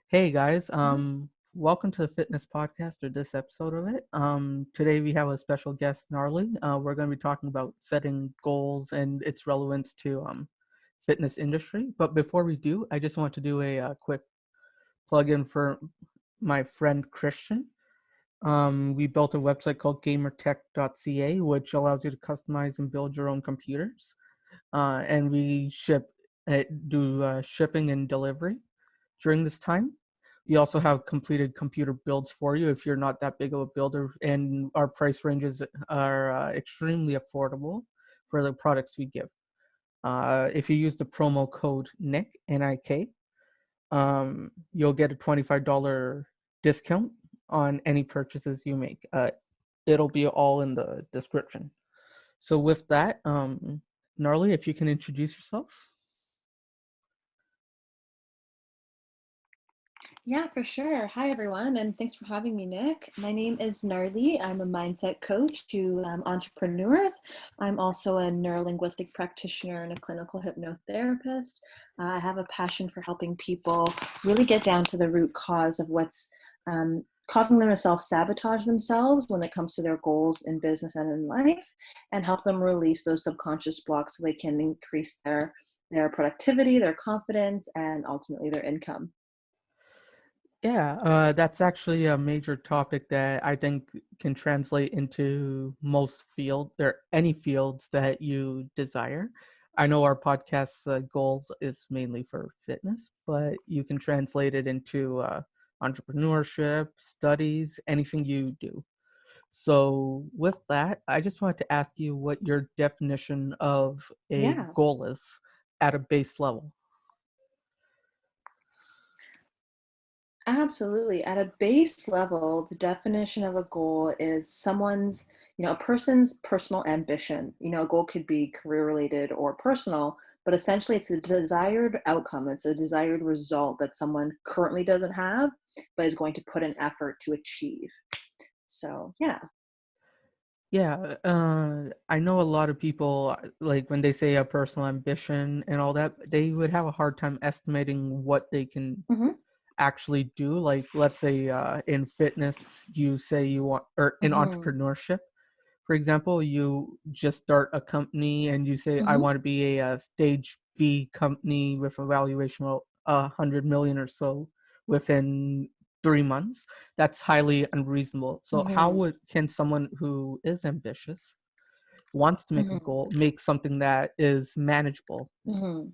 Hey guys, Mhm. welcome to the fitness podcast or this episode of it. Today we have a special guest, Narley. We're going to be talking about setting goals and its relevance to fitness industry. But before we do, I just want to do a quick plug-in for my friend Christian. We built a website called gamertech.ca, which allows you to customize and build your own computers. And we do shipping and delivery during this time. We also have completed computer builds for you if you're not that big of a builder, and our price ranges are extremely affordable for the products we give. If you use the promo code NIK, N-I-K, you'll get a $25 discount on any purchases you make. It'll be all in the description. So with that, Gnarly, if you can introduce yourself. Yeah, for sure. Hi, everyone, and thanks for having me, Nick. My name is Narley. I'm a mindset coach to entrepreneurs. I'm also a neurolinguistic practitioner and a clinical hypnotherapist. I have a passion for helping people really get down to the root cause of what's causing them to self-sabotage themselves when it comes to their goals in business and in life, and help them release those subconscious blocks so they can increase their productivity, their confidence, and ultimately their income. Yeah, that's actually a major topic that I think can translate into most field or any fields that you desire. I know our podcast's goals is mainly for fitness, but you can translate it into entrepreneurship, studies, anything you do. So, with that, I just wanted to ask you what your definition of a Yeah. goal is at a base level. Absolutely. At a base level, the definition of a goal is a person's personal ambition. A goal could be career related or personal, but essentially it's a desired outcome. It's a desired result that someone currently doesn't have, but is going to put an effort to achieve. So, yeah. Yeah, I know a lot of people, like when they say a personal ambition and all that, they would have a hard time estimating what they can Hmm. actually do. Like, let's say in fitness, you say you want, or in Hmm. entrepreneurship, for example, you just start a company and you say, I Hmm. want to be a stage B company with a valuation of 100 million or so within 3 months. That's highly unreasonable. So Hmm. can someone who is ambitious, wants to make a Hmm. goal, make something that is manageable? Hmm.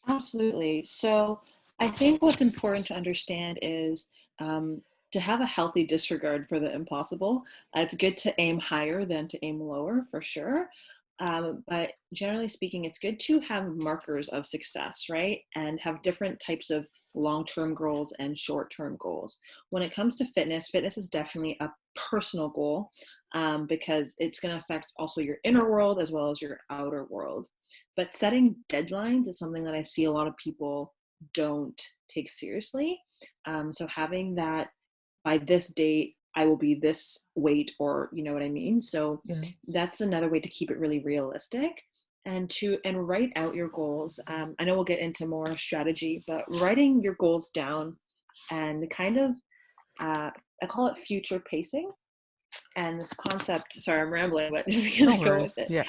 Absolutely. So I think what's important to understand is to have a healthy disregard for the impossible. It's good to aim higher than to aim lower, for sure. But generally speaking, it's good to have markers of success, right? And have different types of long-term goals and short-term goals. When it comes to fitness, fitness is definitely a personal goal because it's going to affect also your inner world as well as your outer world. But setting deadlines is something that I see a lot of people don't take seriously. So having that by this date, I will be this weight, or you know what I mean? So Yeah. that's another way to keep it really realistic and write out your goals. I know we'll get into more strategy, but writing your goals down and kind of I call it future pacing. And this concept, sorry, I'm rambling, but just No gonna go with worries. it. Yeah.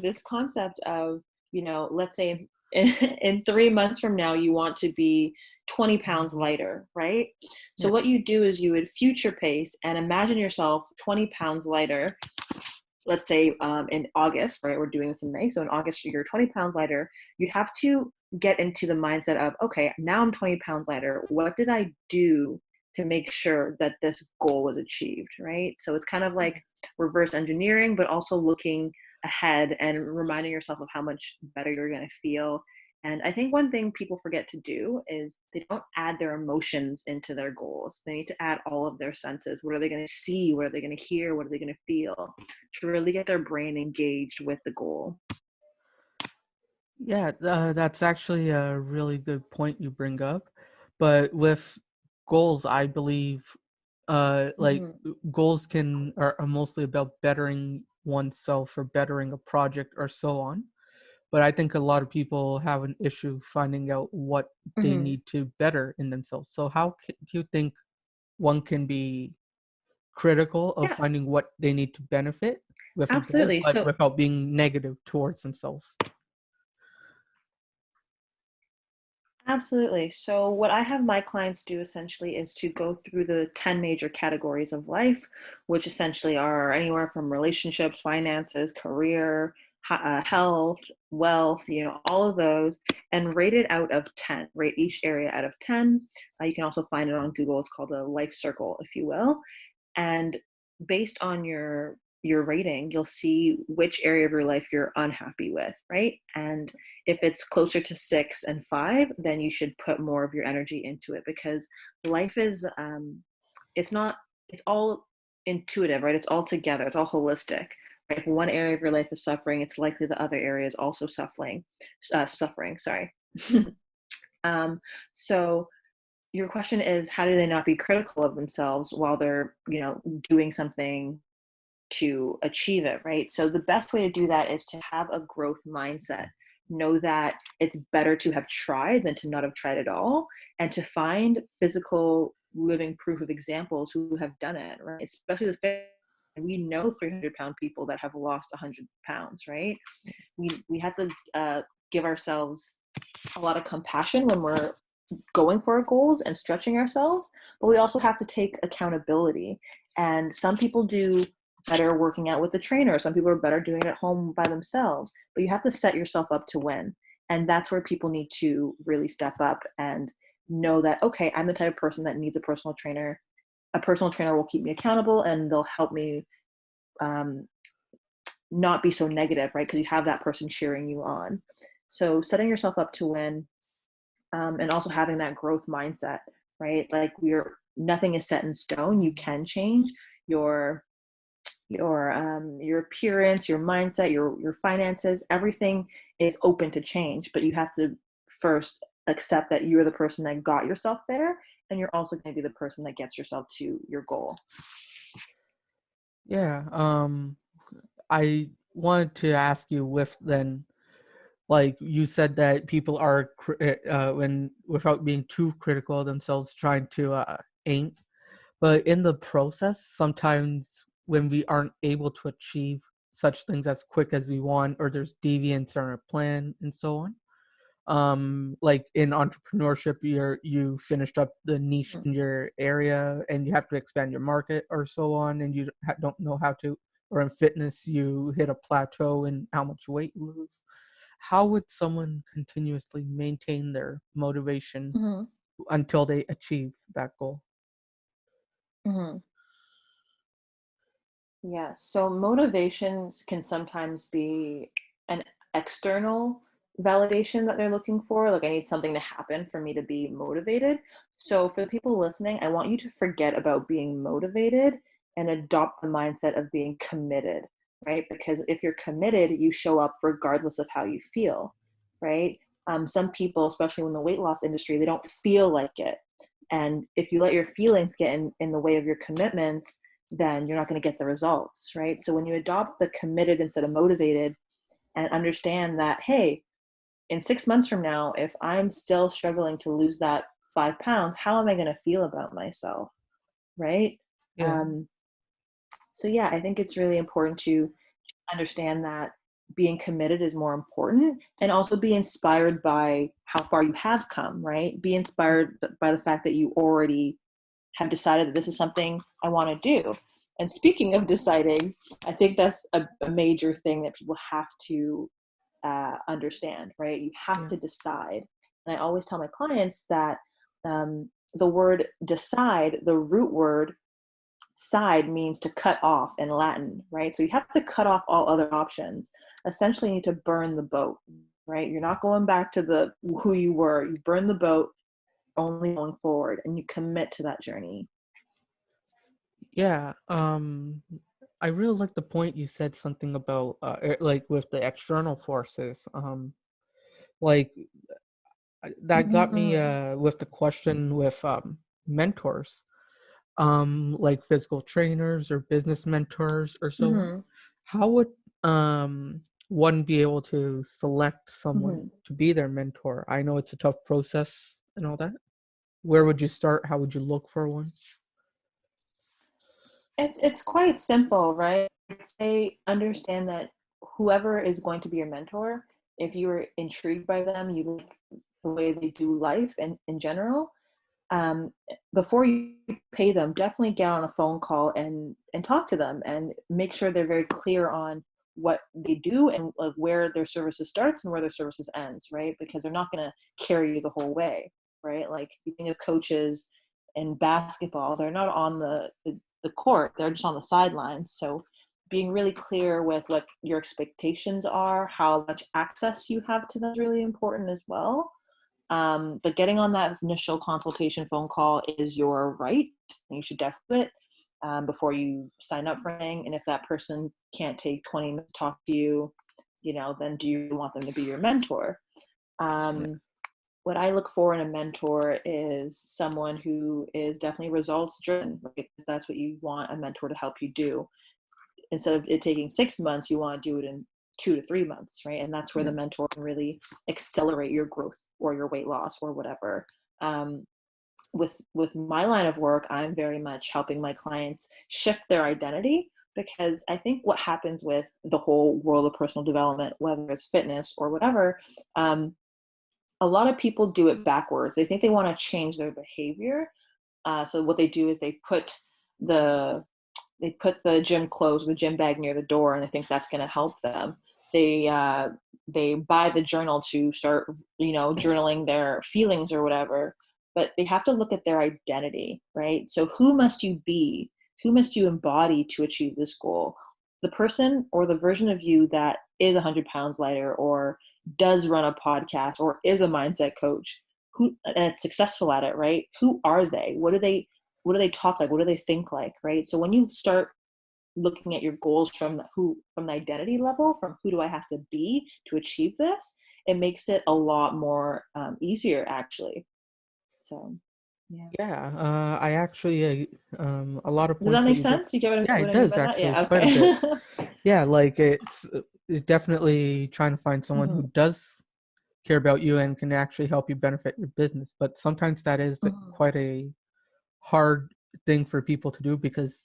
This concept of, let's say in 3 months from now, you want to be 20 pounds lighter, right? So Yeah. what you do is you would future pace and imagine yourself 20 pounds lighter. Let's say in August, right? We're doing this in May. So in August, you're 20 pounds lighter. You have to get into the mindset of, okay, now I'm 20 pounds lighter. What did I do to make sure that this goal was achieved, right? So it's kind of like reverse engineering, but also looking ahead and reminding yourself of how much better you're going to feel. And I think one thing people forget to do is they don't add their emotions into their goals. They need to add all of their senses. What are they going to see? What are they going to hear? What are they going to feel? To really get their brain engaged with the goal. Yeah, that's actually a really good point you bring up. But with goals, I believe, Mm-hmm. goals are mostly about bettering oneself or bettering a project or so on. but I think a lot of people have an issue finding out what they Hmm. need to better in themselves. So how do you think one can be critical of Yeah, finding what they need to benefit with a goal, absolutely. but So without being negative towards themselves? absolutely. So, what I have my clients do essentially is to go through the 10 major categories of life, which essentially are anywhere from relationships, finances, career, health, wealth, all of those, and rate it out of 10. Rate each area out of 10. You can also find it on Google. It's called a life circle, if you will. And based on your rating, you'll see which area of your life you're unhappy with, right? And if it's closer to 6 and 5, then you should put more of your energy into it, because life is it's not it's all intuitive, right? It's all together, it's all holistic, right? If one area of your life is suffering, it's likely the other area is also suffering, sorry. um so your question is, how do they not be critical of themselves while they're doing something to achieve it, right? So the best way to do that is to have a growth mindset. Know that it's better to have tried than to not have tried at all, and to find physical living proof of examples who have done it, right? Especially we know 300-pound people that have lost 100 pounds, right? We have to give ourselves a lot of compassion when we're going for our goals and stretching ourselves, but we also have to take accountability. And some people do better working out with the trainer. Some people are better doing it at home by themselves, but you have to set yourself up to win. And that's where people need to really step up and know that, okay, I'm the type of person that needs a personal trainer. A personal trainer will keep me accountable and they'll help me um, not be so negative, right? Because you have that person cheering you on. So setting yourself up to win, and also having that growth mindset, right? Like nothing is set in stone. You can change your your appearance, your mindset, your finances. Everything is open to change, but you have to first accept that you're the person that got yourself there, and you're also going to be the person that gets yourself to your goal. Yeah. I wanted to ask you with then, like you said that people are when without being too critical of themselves trying to aim, but in the process sometimes when we aren't able to achieve such things as quick as we want, or there's deviance in our plan and so on, like in entrepreneurship you finished up the niche Mhm. in your area and you have to expand your market or so on, and you don't know how to, or in fitness you hit a plateau in how much weight you lose. How would someone continuously maintain their motivation Mhm. until they achieve that goal? Mhm. Yeah, so motivations can sometimes be an external validation that they're looking for. Like, I need something to happen for me to be motivated. So, for the people listening, I want you to forget about being motivated and adopt the mindset of being committed, right? Because if you're committed, you show up regardless of how you feel, right? Some people, especially in the weight loss industry, they don't feel like it. And if you let your feelings get in the way of your commitments, then you're not going to get the results, right? So when you adopt the committed instead of motivated, and understand that, hey, in 6 months from now, if I'm still struggling to lose that 5 pounds, how am I going to feel about myself, right? Yeah, Um, so yeah, I think it's really important to understand that being committed is more important, and also be inspired by how far you have come, right? Be inspired by the fact that you already have decided that this is something I want to do. And speaking of deciding, I think that's a major thing that people have to understand, right? You have yeah, to decide. And I always tell my clients that the word decide, the root word side, means to cut off in Latin, right? So you have to cut off all other options. Essentially, you need to burn the boat, right? You're not going back to the who you were. You burn the boat, only going forward, and you commit to that journey. yeah. I really like the point you said something about like with the external forces. Like that got me Mhm, with the question with mentors, like physical trainers or business mentors or so on. mhm, How would um one be able to select someone Mhm. to be their mentor? I know it's a tough process and all that. Where would you start? How would you look for one? It's quite simple, right? Say understand that whoever is going to be your mentor, if you are intrigued by them, you like the way they do life and in general, um, before you pay them, definitely get on a phone call and talk to them and make sure they're very clear on what they do and like where their services starts and where their services ends, right? Because they're not going to carry you the whole way, right? Like you think of coaches in basketball, they're not on the court, they're just on the sidelines. So being really clear with what your expectations are, how much access you have to them is really important as well. But getting on that initial consultation phone call is your right. And you should definitely do it before you sign up for anything. And if that person can't take 20 minutes to talk to you, then do you want them to be your mentor? Yeah. Um, what I look for in a mentor is someone who is definitely results driven, right? Because that's what you want a mentor to help you do. Instead of it taking 6 months, you want to do it in 2 to 3 months, right? And that's where Yeah. the mentor can really accelerate your growth or your weight loss or whatever. Um, with my line of work, I'm very much helping my clients shift their identity because I think what happens with the whole world of personal development, whether it's fitness or whatever, a lot of people do it backwards. They think they want to change their behavior. So what they do is the they put the gym clothes, the gym bag near the door, and I think that's going to help them. They buy the journal to start, journaling their feelings or whatever. But they have to look at their identity, right? So who must you be? Who must you embody to achieve this goal? The person or the version of you that is 100 pounds lighter, or does run a podcast, or is a mindset coach, who and successful at it, right? Who are they? What do they talk like? What do they think like, right? So when you start looking at your goals from the identity level, from who do I have to be to achieve this, it makes it a lot more easier actually. So yeah. Yeah, I actually, a lot of Does that points that make you brought. sense? You get what Yeah, I, it what I mean does by that? actually Yeah. quite a bit. Okay. Yeah, like it's definitely trying to find someone who Mhm, does care about you and can actually help you benefit your business. But sometimes that is mhm, quite a hard thing for people to do because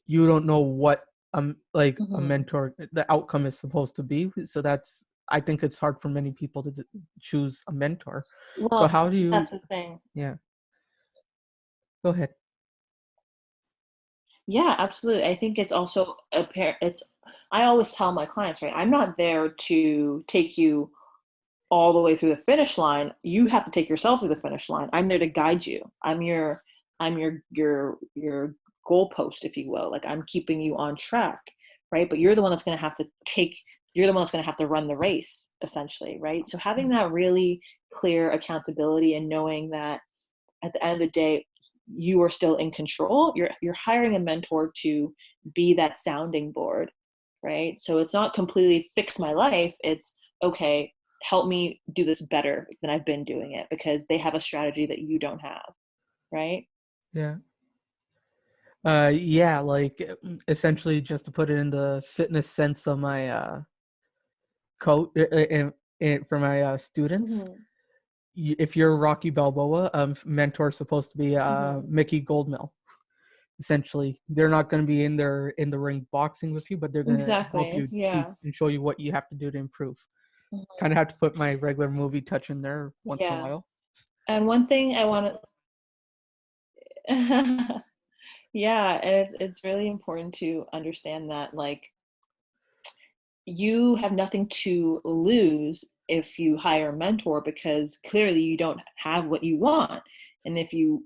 you don't know what like a mhm. mentor the outcome is supposed to be. So that's I think it's hard for many people to choose a mentor. So Well, how do you? that's the thing. Yeah, go ahead. Yeah, absolutely. I think it's also a pair. I always tell my clients, right? I'm not there to take you all the way through the finish line. You have to take yourself through the finish line. I'm there to guide you. I'm your goalpost, if you will. Like I'm keeping you on track, right? But you're the one that's going to have to take. You're the one that's going to have to run the race, essentially, right? So having that really clear accountability and knowing that at the end of the day, you are still in control. You're hiring a mentor to be that sounding board, right? So it's not completely fix my life. It's okay, help me do this better than I've been doing it because they have a strategy that you don't have, right? Yeah. Yeah, like essentially just to put it in the fitness sense of my coach for my students. Mm-hmm. If you're Rocky Balboa, mentor's supposed to be Mm-hmm. Mickey Goldmill. Essentially, they're not going to be in the ring boxing with you, but they're going to help Exactly. you teach Yeah. and show you what you have to do to improve. Kind Mhm. of have to put my regular movie touch in there once in a Yeah. while. And one thing I want to, yeah, and it's really important to understand that, like, you have nothing to lose if you hire a mentor because clearly you don't have what you want. And if you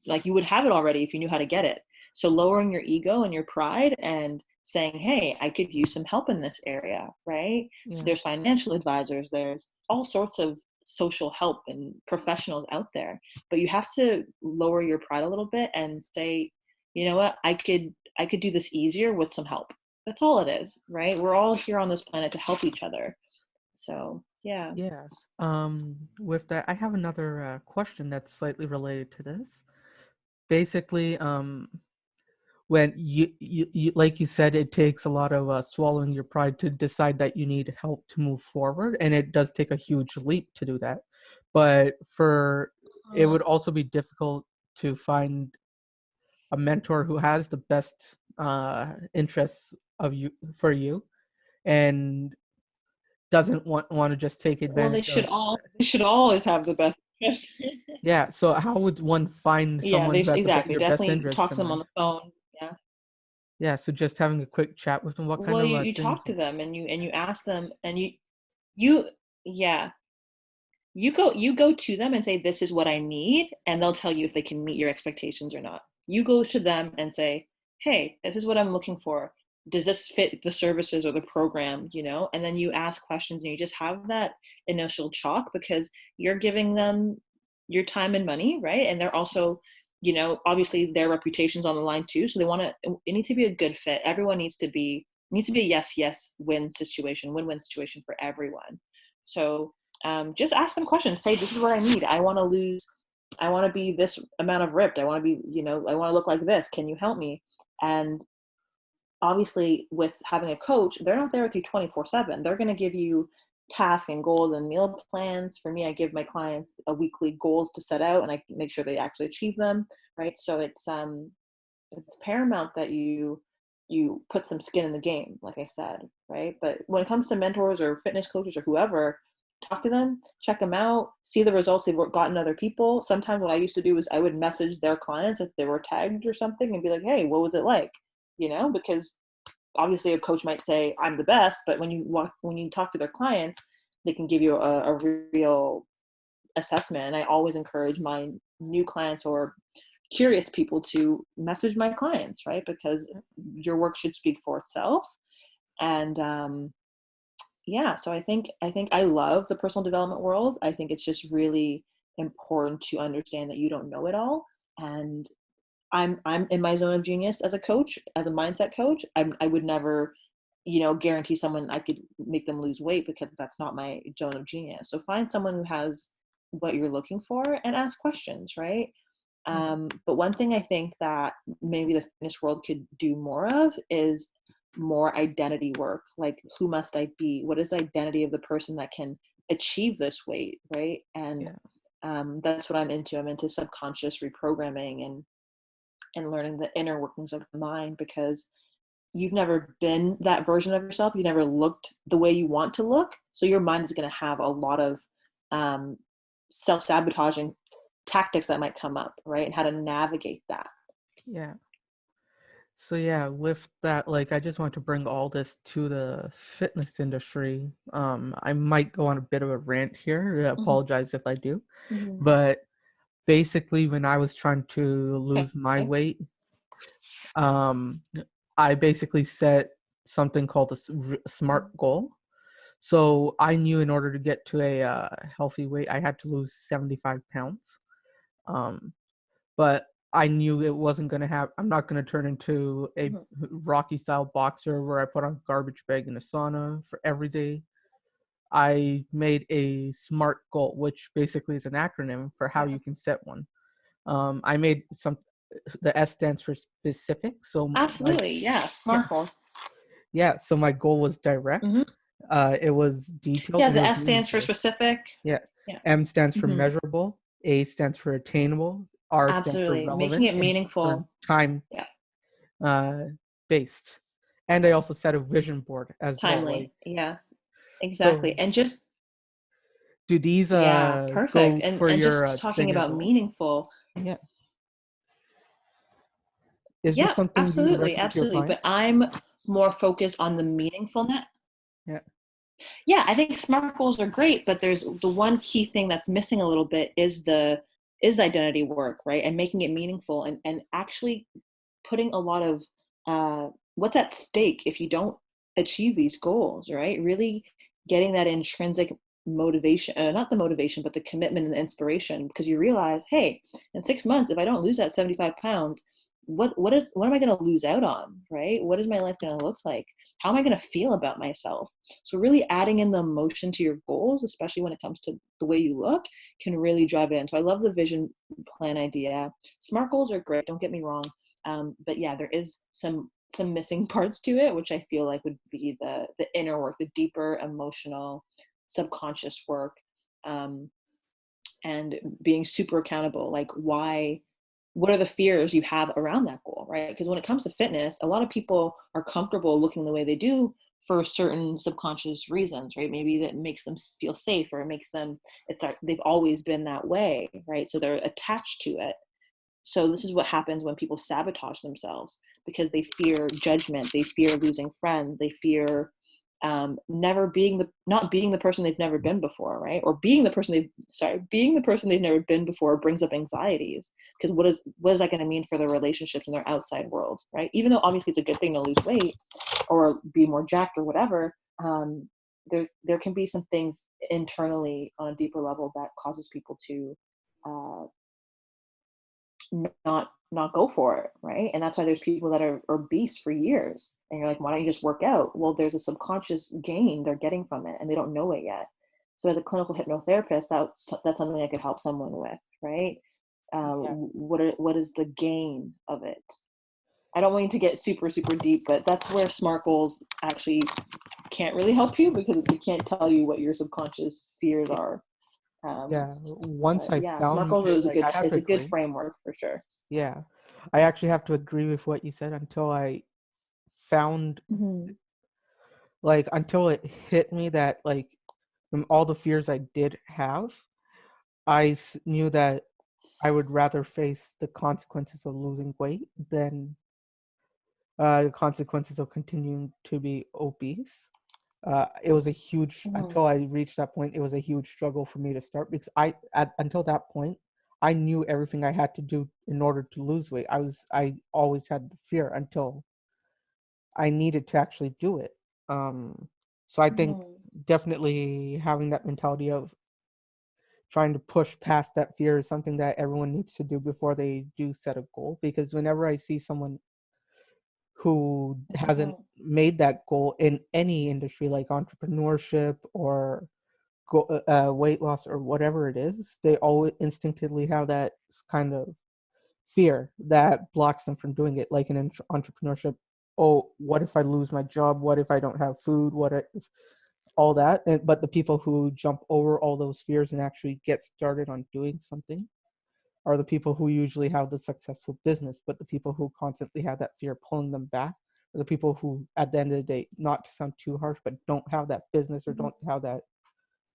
like, you would have it already if you knew how to get it. So lowering your ego and your pride and saying, hey, I could use some help in this area, right? Yeah, There's financial advisors, there's all sorts of social help and professionals out there, but you have to lower your pride a little bit and say, you know what, I could do this easier with some help. That's all it is, right? We're all here on this planet to help each other. So yeah. yeah. With that, I have another question that's slightly related to this. Basically, when you like you said, it takes a lot of swallowing your pride to decide that you need help to move forward, and it does take a huge leap to do that. But it would also be difficult to find a mentor who has the best interests of you for you, and doesn't want to just take Well, advantage of. they should always have the best interest. Yeah, so how would one find Yeah, someone who has exactly. your best Definitely interests talk in to them on mind? the phone. Yeah. Yeah, so just having a quick chat with them, what kind Well, of you things? talk to them and you ask them and you yeah, you go to them and say, this is what I need, and they'll tell you if they can meet your expectations or not. You go to them and say, hey, this is what I'm looking for. Does this fit the services or the program, and then you ask questions and you just have that initial chalk, because you're giving them your time and money, right? And they're also, obviously their reputation's on the line too, so it needs to be a good fit. Everyone needs to be a yes win-win situation for everyone. So just ask them questions. Say, this is what I need. I want to be this amount of ripped. I want to be, I want to look like this. Can you help me? And obviously with having a coach, they're not there with you 24/7. They're going to give you tasks and goals and meal plans. For me, I give my clients a weekly goals to set out, and I make sure they actually achieve them. Right. So it's paramount that you put some skin in the game, like I said, right? But when it comes to mentors or fitness coaches or whoever, talk to them, check them out, see the results they've gotten other people. Sometimes what I used to do is I would message their clients if they were tagged or something and be like, hey, what was it like? Because obviously a coach might say I'm the best, but when you talk to their clients, they can give you a real assessment. And I always encourage my new clients or curious people to message my clients, right? Because your work should speak for itself. And yeah, so I think I love the personal development world. I think it's just really important to understand that you don't know it all. And I'm in my zone of genius as a coach, as a mindset coach. I would never, guarantee someone I could make them lose weight, because that's not my zone of genius. So find someone who has what you're looking for and ask questions, right? Yeah. But one thing I think that maybe the fitness world could do more of is more identity work. Like, who must I be? What is the identity of the person that can achieve this weight, right? And Yeah. that's what I'm into. I'm into subconscious reprogramming and learning the inner workings of the mind, because you've never been that version of yourself. You never looked the way you want to look. So your mind is going to have a lot of um, self-sabotaging tactics that might come up, right? And how to navigate that. Yeah. So yeah, with that, like I just want to bring all this to the fitness industry. I might go on a bit of a rant here. I Mm-hmm. apologize if I do. Mm-hmm. But basically when I was trying to lose my Okay. weight, um, I basically set something called a SMART goal. So I knew in order to get to a healthy weight, I had to lose 75 pounds. Um, but I knew it wasn't going to happen. I'm not going to turn into a Mm-hmm. Rocky style boxer where I put on a garbage bag in a sauna for every day. I made a SMART goal, which basically is an acronym for how Yeah. you can set one. I made the S stands for specific. So my Absolutely. Yeah. yeah, Smart goals. yeah. So my goal was direct. Mm-hmm. It was detailed Yeah. and it The was S stands for meaningful. specific. Yeah. Yeah. M stands for Mm-hmm. measurable. A stands for attainable. R stands for Absolutely. Making relevant, it and for meaningful. time Yeah. uh, based. And I Yeah. also set a vision board as well. Like, Timely. Yes. so Exactly. And just, do these yeah, perfect. go And for and your just talking thing as about well? meaningful. Yeah. Is this Yeah, something you would absolutely, recommend to your absolutely. But clients? I'm more focused on the meaningfulness. Yeah. Yeah, I think SMART goals are great, but there's the one key thing that's missing a little bit is the identity work, right? And making it meaningful, and actually putting a lot of what's at stake if you don't achieve these goals, right? Really getting that intrinsic motivation, not the motivation, but the commitment and the inspiration, because you realize, hey, in 6 months, if I don't lose that 75 pounds, what am I going to lose out on, right? What is my life going to look like? How am I going to feel about myself? So really adding in the emotion to your goals, especially when it comes to the way you look, can really drive it in. So I love the vision plan idea. SMART goals are great, don't get me wrong, But yeah, there is some missing parts to it, which I feel like would be the inner work, the deeper emotional, subconscious work, um, and being super accountable. Like, what are the fears you have around that goal, right? Because when it comes to fitness, a lot of people are comfortable looking the way they do for certain subconscious reasons, right? Maybe that makes them feel safe, or it makes them, it's like they've always been that way, right? So they're attached to it. So this is what happens when people sabotage themselves, because they fear judgment, they fear losing friends, they fear never being not being the person they've never been before, right? Or being the person they've never been before brings up anxieties, because what is that going to mean for their relationships in their outside world, right? Even though obviously it's a good thing to lose weight or be more jacked or whatever, there can be some things internally on a deeper level that causes people to uh, not go for it, right? And that's why there's people that are obese for years, and you're like, why don't you just work out? Well, there's a subconscious gain they're getting from it, and they don't know it yet. So as a clinical hypnotherapist, that's something I could help someone with, right? Yeah. What is the gain of it? I don't want you to get super super deep, but that's where smart goals actually can't really help you, because they can't tell you what your subconscious fears are. um, Yeah. Once but I yeah, smart found goals it, is a like good I have to it's a good agree. framework for sure. Yeah. I actually have to agree with what you said until I found, Hmm. like, until it hit me that, like, from all the fears I did have, knew that I would rather face the consequences of losing weight than the consequences of continuing to be obese. It was a huge, Hmm. until I reached that point, it was a huge struggle for me to start, because until that point, I knew everything I had to do in order to lose weight. I always had the fear until I needed to actually do it. Um, so I think Mhm. definitely having that mentality of trying to push past that fear is something that everyone needs to do before they do set a goal. Because whenever I see someone who hasn't Mhm. made that goal in any industry, like entrepreneurship or weight loss or whatever it is, they always instinctively have that kind of fear that blocks them from doing it. Like in entrepreneurship, oh, what if I lose my job? What if I don't have food? What if all that? But the people who jump over all those fears and actually get started on doing something are the people who usually have the successful business. But the people who constantly have that fear pulling them back are the people who, at the end of the day, not to sound too harsh, but don't have that business or Mhm. don't have that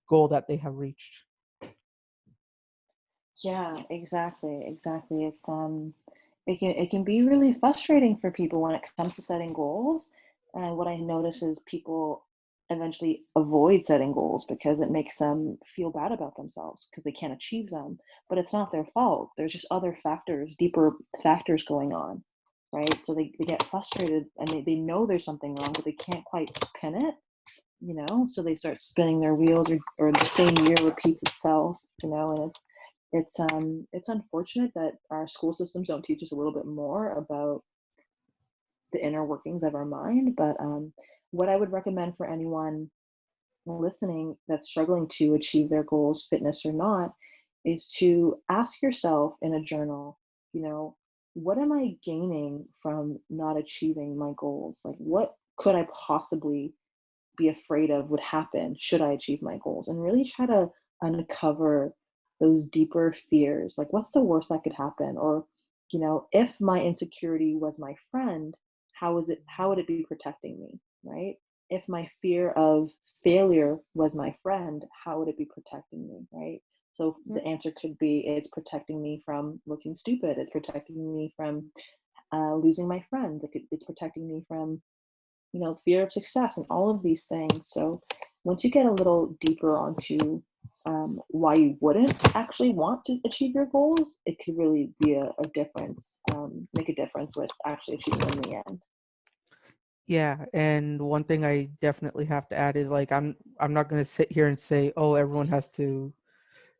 goal that they have reached. Yeah, exactly, exactly. It can be really frustrating for people when it comes to setting goals. And what I notice is people eventually avoid setting goals because it makes them feel bad about themselves because they can't achieve them. But it's not their fault. There's just other factors, deeper factors going on, right? So they get frustrated, and they know there's something wrong, but they can't quite pin it, so they start spinning their wheels, or the same year repeats itself, and it's unfortunate that our school systems don't teach us a little bit more about the inner workings of our mind. But what I would recommend for anyone listening that's struggling to achieve their goals, fitness or not, is to ask yourself in a journal, you know what am I gaining from not achieving my goals? Like, what could I possibly be afraid of would happen should I achieve my goals, and really try to uncover those deeper fears. Like, what's the worst that could happen? Or, if my insecurity was my friend, how would it be protecting me, right? If my fear of failure was my friend, how would it be protecting me, right? So the answer could be, it's protecting me from looking stupid. It's protecting me from losing my friends. It's protecting me from fear of success and all of these things. So once you get a little deeper onto why you wouldn't actually want to achieve your goals, it could really be a difference, make a difference with actually achieving them in the end. Yeah, and one thing I definitely have to add is, like, I'm not gonna sit here and say, oh, everyone has to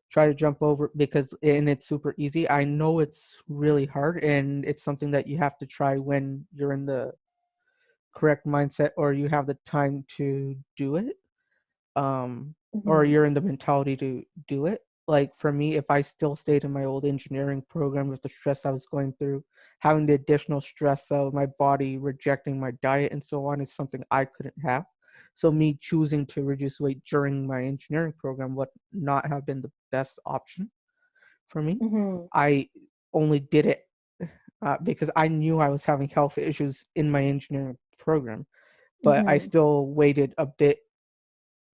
try to jump over, because it's super easy. I know it's really hard, and it's something that you have to try when you're in the correct mindset, or you have the time to do it, or Hmm. you're in the mentality to do it. like for me, if I still stayed in my old engineering program with the stress I was going through, having the additional stress of my body rejecting my diet and so on is something I couldn't have. So me choosing to reduce weight during my engineering program would not have been the best option for me. Hmm. I only did it because I knew I was having health issues in my engineering program, but I Hmm. still waited a bit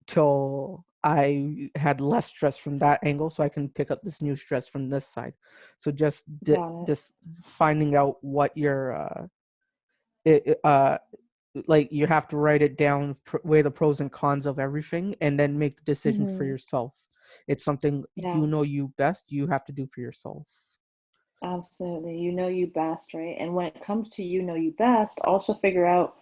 till I had less stress from that angle, so I can pick up this new stress from this side. So just Got it. just finding out what your it, like you have to write it down, weigh the pros and cons of everything, and then make the decision for Hmm. yourself. It's something Yeah. you best. You have to do for yourself. Absolutely. You know you best, right? And when it comes to you know you best, also figure out,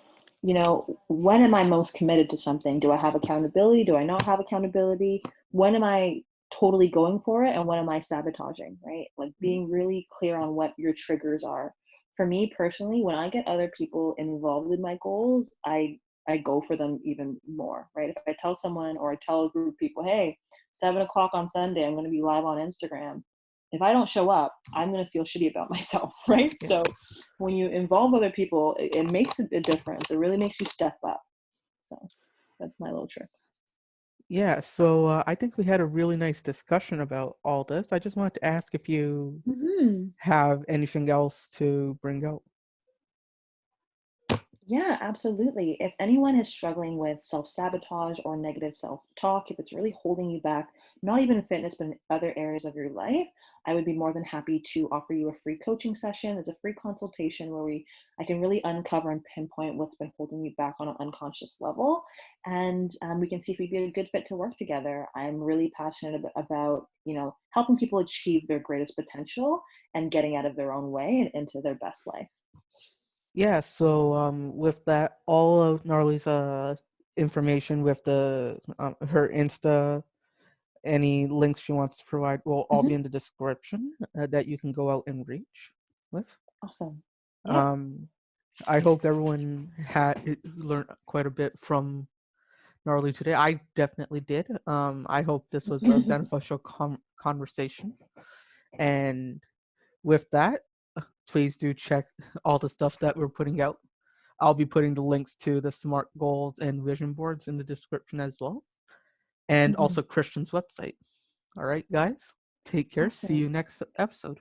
when am I most committed to something? Do I have accountability? Do I not have accountability? When am I totally going for it? And when am I sabotaging, right? Like being really clear on what your triggers are. For me personally, when I get other people involved in my goals, I go for them even more, right? If I tell someone or I tell a group of people, hey, 7 o'clock on Sunday, I'm going to be live on Instagram, if I don't show up, I'm going to feel shitty about myself, right? Yeah. So when you involve other people, it makes a difference. It really makes you step up. So that's my little trick. Yeah, so I think we had a really nice discussion about all this. I just wanted to ask if you Hmm. have anything else to bring out. Yeah, absolutely. If anyone is struggling with self sabotage or negative self talk, if it's really holding you back, not even in fitness, but in other areas of your life, I would be more than happy to offer you a free coaching session. It's a free consultation where I can really uncover and pinpoint what's been holding you back on an unconscious level. And we can see if we'd be a good fit to work together. I'm really passionate about, helping people achieve their greatest potential and getting out of their own way and into their best life. Yeah, so with that, all of Gnarly's information with the her Insta, any links she wants to provide will all be Mhm. in the description that you can go out and reach with. Awesome. Yep. Um, I hope everyone had learned quite a bit from Gnarly today. I definitely did. I hope this was a beneficial conversation. And with that, please do check all the stuff that we're putting out. I'll be putting the links to the SMART goals and vision boards in the description as well, and Mhm. also Christian's website. All right, guys, take care. See Awesome. you next episode.